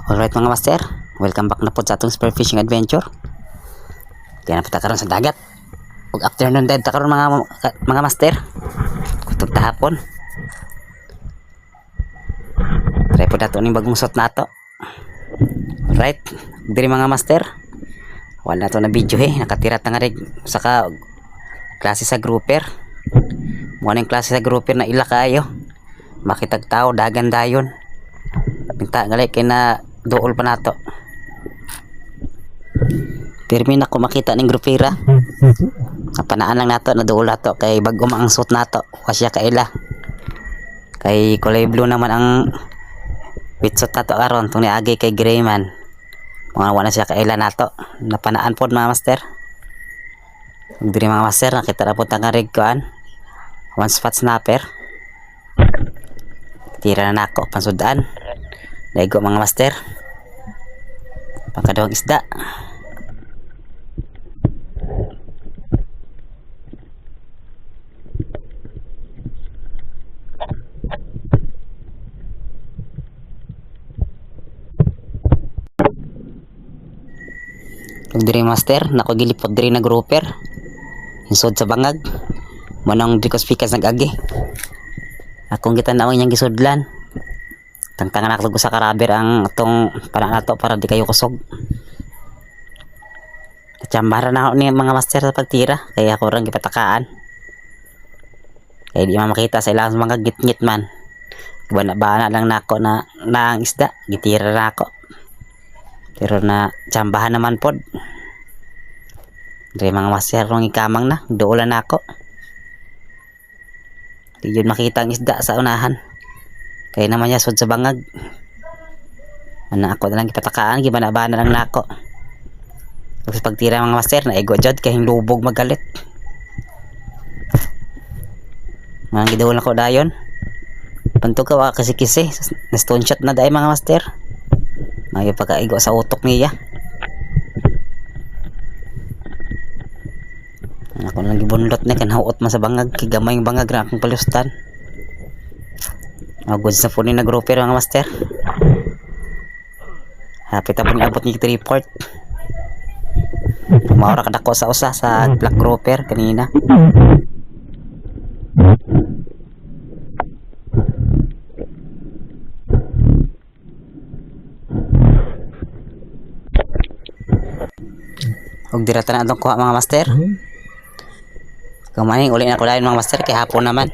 Alright mga master, welcome back na po sa atong spear fishing adventure. Kaya na po ta karon sa dagat. Ug afternoon dive ta karon mga master. Kutog tahapon. Try po dato ning bagong shot nato. Alright, diri mga master. Wala to na video nakatira ta nga rig saka klase sa grouper. Mo ning klase sa grouper na ila kaayo. Makitag tao dagan dayon. Pinta gali kay na dool pa nato. Pirmi na ko makita ning grupira. Napanaan lang nato na dool nato kay bag-o ang suit nato. Wasya kaila. Kay kulay blue naman ang wetsuit nato karon tung niagi kay Greyman. Mga wala siya kaila nato. Napanaan pod mga master. Diri mga master nakita ra pod ta nga rig kuan. One spot snapper. Tira na nako pansudaan. Daigo mga master. Pagkadawang isda. Kung diri master, nako gilipod diri na grouper. Insod sa bangag. Manang di ko spikas nag-agi. Akong gitan-aw niyang gisudlan. Tangtangan ako sa karaber ang itong para nato para di kayo kusog. Chambara na ako ni mga master sa pagtira kaya ako rin gipatakaan. Kaya di makita sa ilang mga gitngit man. Bana lang nako na ang isda gitira na ako. Pero na chambahan naman pod. Dre mga master rong ikamang na duulan nako. Di yun makita ang isda sa unahan. Kaya naman niya sud sa bangag. Ana ako na lang gipatakaan gibana-bana lang nako. Tapos pagtira mga master na ego jud kay lubog magalit. Mga gidawon ako dayon. Pantog ka wa kasi na stone shot na dai mga master. May pagkaigo sa utok niya. Ako lang gibunlot na kanhaot man sa bangag kay gamay ang bangag ra akong palustan. Goods na po ni nag-grouper mga master. Hapit na po niabot ni 3 port. Maura kadako sa usa sa black grouper kanina. Og dirata na atong kuha mga master. Kumaning uli na ko dayon mga master kay hapon naman.